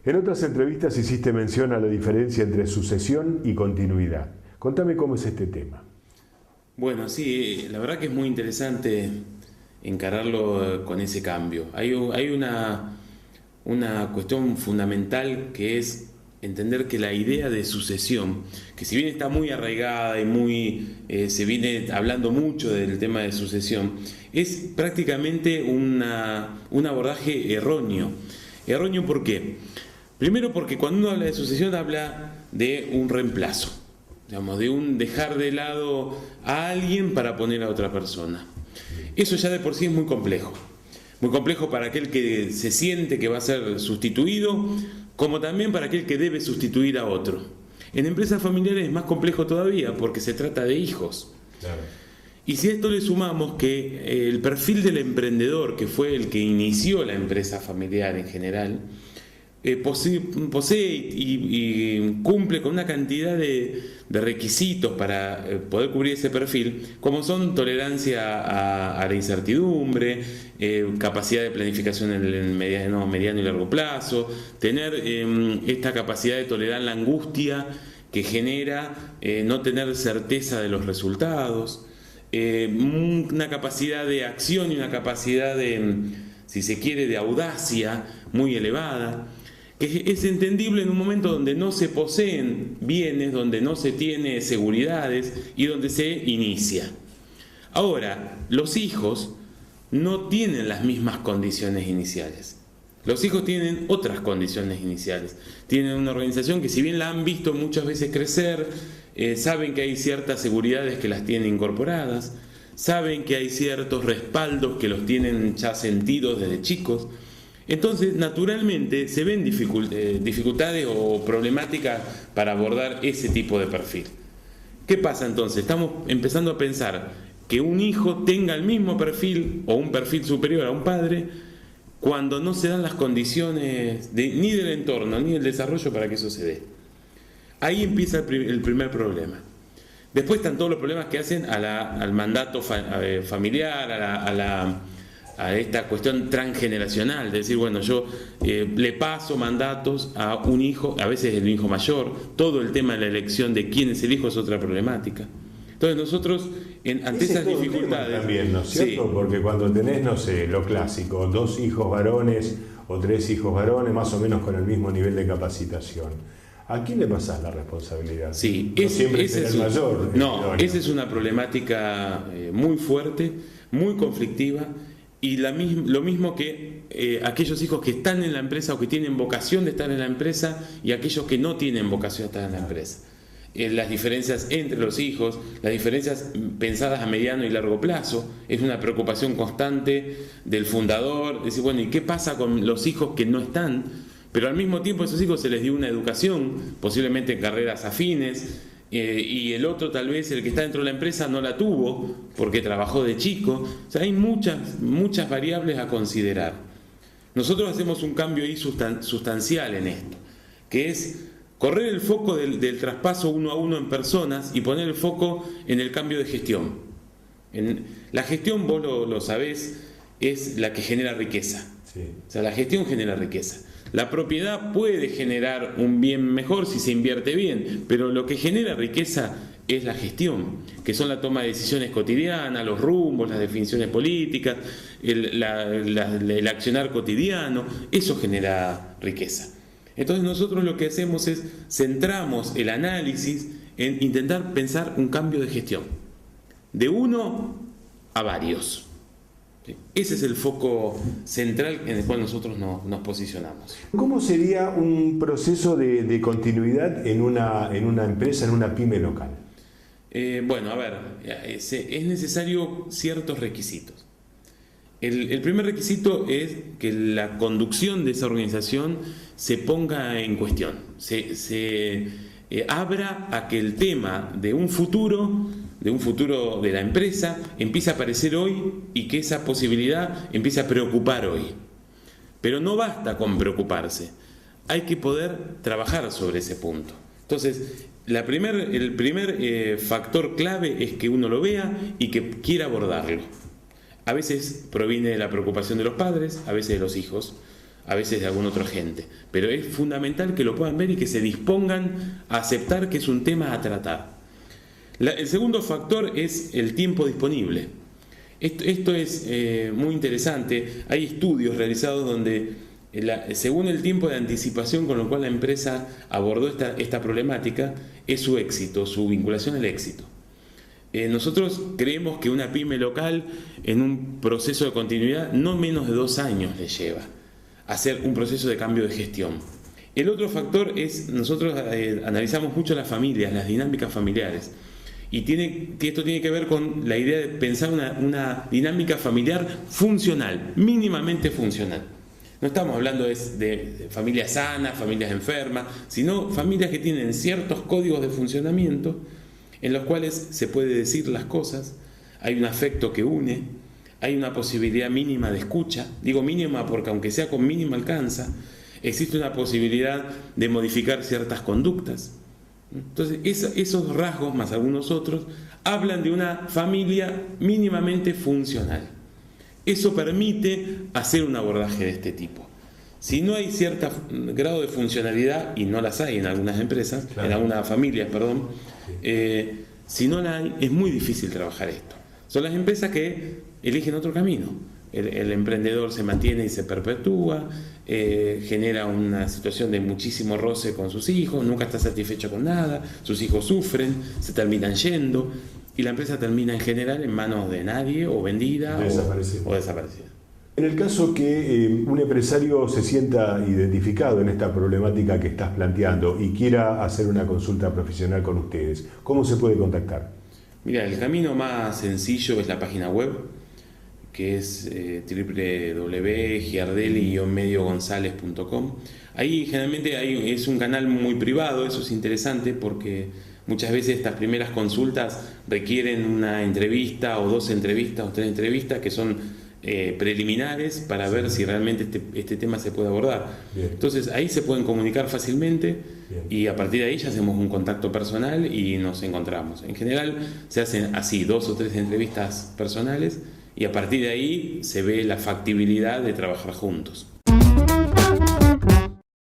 En otras entrevistas hiciste mención a la diferencia entre sucesión y continuidad. Contame cómo es este tema. Bueno, sí, la verdad que es muy interesante encararlo con ese cambio. Hay una cuestión fundamental que es entender que la idea de sucesión, que si bien está muy arraigada y se viene hablando mucho del tema de sucesión, es prácticamente un abordaje erróneo. ¿Erróneo por qué? Primero porque cuando uno habla de sucesión habla de un reemplazo, digamos, de un dejar de lado a alguien para poner a otra persona. Eso ya de por sí es muy complejo para aquel que se siente que va a ser sustituido, como también para aquel que debe sustituir a otro. En empresas familiares es más complejo todavía porque se trata de hijos. Claro. Y si a esto le sumamos que el perfil del emprendedor, que fue el que inició la empresa familiar en general, posee y cumple con una cantidad de requisitos para poder cubrir ese perfil, como son tolerancia a la incertidumbre, capacidad de planificación en el mediano y largo plazo, tener esta capacidad de tolerar la angustia que genera no tener certeza de los resultados, una capacidad de acción y una capacidad de, si se quiere, de audacia muy elevada, que es entendible en un momento donde no se poseen bienes, donde no se tiene seguridades y donde se inicia. Ahora, los hijos no tienen las mismas condiciones iniciales. Los hijos tienen otras condiciones iniciales. Tienen una organización que, si bien la han visto muchas veces crecer, saben que hay ciertas seguridades que las tienen incorporadas, saben que hay ciertos respaldos que los tienen ya sentidos desde chicos. Entonces, naturalmente, se ven dificultades o problemáticas para abordar ese tipo de perfil. ¿Qué pasa entonces? Estamos empezando a pensar que un hijo tenga el mismo perfil o un perfil superior a un padre cuando no se dan las condiciones ni del entorno ni del desarrollo para que eso se dé. Ahí empieza el primer problema. Después están todos los problemas que hacen al mandato familiar, a esta cuestión transgeneracional, de decir, bueno, yo le paso mandatos a un hijo, a veces el hijo mayor, todo el tema de la elección de quién es el hijo es otra problemática. Entonces nosotros, ante esas dificultades... También, ¿no es cierto? Sí. Porque cuando tenés, no sé, lo clásico, 2 hijos varones o 3 hijos varones, más o menos con el mismo nivel de capacitación, ¿a quién le pasás la responsabilidad? Sí, no siempre es el mayor. No, esa es una problemática muy fuerte, muy conflictiva. Y lo mismo que aquellos hijos que están en la empresa o que tienen vocación de estar en la empresa y aquellos que no tienen vocación de estar en la empresa. Las diferencias entre los hijos, las diferencias pensadas a mediano y largo plazo, es una preocupación constante del fundador, decir, bueno, ¿y qué pasa con los hijos que no están? Pero al mismo tiempo a esos hijos se les dio una educación, posiblemente en carreras afines, y el otro, tal vez el que está dentro de la empresa, no la tuvo porque trabajó de chico. O sea, hay muchas variables a considerar. Nosotros hacemos un cambio ahí sustancial en esto, que es correr el foco del traspaso uno a uno en personas y poner el foco en el cambio de gestión. La gestión, vos lo sabés, es la que genera riqueza. Sí. O sea, la gestión genera riqueza. La propiedad puede generar un bien mejor si se invierte bien, pero lo que genera riqueza es la gestión, que son la toma de decisiones cotidianas, los rumbos, las definiciones políticas, el accionar cotidiano. Eso genera riqueza. Entonces nosotros lo que hacemos es centramos el análisis en intentar pensar un cambio de gestión, de uno a varios. Ese es el foco central en el cual nosotros nos posicionamos. ¿Cómo sería un proceso de continuidad en una empresa, en una pyme local? Bueno, a ver, es necesario ciertos requisitos. El primer requisito es que la conducción de esa organización se ponga en cuestión, se abra a que el tema de un futuro de la empresa empiece a aparecer hoy y que esa posibilidad empiece a preocupar hoy. Pero no basta con preocuparse, hay que poder trabajar sobre ese punto. Entonces, el primer factor clave es que uno lo vea y que quiera abordarlo. A veces proviene de la preocupación de los padres, a veces de los hijos, a veces de algún otro agente. Pero es fundamental que lo puedan ver y que se dispongan a aceptar que es un tema a tratar. El segundo factor es el tiempo disponible. Esto es muy interesante. Hay estudios realizados donde, según el tiempo de anticipación con lo cual la empresa abordó esta problemática, es su éxito, su vinculación al éxito. Nosotros creemos que una pyme local, en un proceso de continuidad, no menos de 2 años le lleva hacer un proceso de cambio de gestión. El otro factor es, nosotros analizamos mucho las familias, las dinámicas familiares. Y esto tiene que ver con la idea de pensar una dinámica familiar funcional, mínimamente funcional. No estamos hablando de familias sanas, familias enfermas, sino familias que tienen ciertos códigos de funcionamiento en los cuales se puede decir las cosas, hay un afecto que une, hay una posibilidad mínima de escucha. Digo mínima porque aunque sea con mínima alcanza, existe una posibilidad de modificar ciertas conductas. Entonces, esos rasgos, más algunos otros, hablan de una familia mínimamente funcional. Eso permite hacer un abordaje de este tipo. Si no hay cierto grado de funcionalidad, y no las hay en algunas empresas, claro, en algunas familias, perdón, si no la hay, es muy difícil trabajar esto. Son las empresas que eligen otro camino. El emprendedor se mantiene y se perpetúa, genera una situación de muchísimo roce con sus hijos, nunca está satisfecho con nada, sus hijos sufren, se terminan yendo y la empresa termina en general en manos de nadie o vendida o desaparecida. En el caso que un empresario se sienta identificado en esta problemática que estás planteando y quiera hacer una consulta profesional con ustedes, ¿cómo se puede contactar? Mira, el camino más sencillo es la página web, que es www.giardelli-mediogonzalez.com. Ahí generalmente es un canal muy privado, eso es interesante porque muchas veces estas primeras consultas requieren una entrevista o 2 entrevistas o 3 entrevistas que son preliminares para ver si realmente este tema se puede abordar. Bien. Entonces ahí se pueden comunicar fácilmente. Bien. Y a partir de ahí ya hacemos un contacto personal y nos encontramos. En general se hacen así 2 o 3 entrevistas personales y a partir de ahí se ve la factibilidad de trabajar juntos.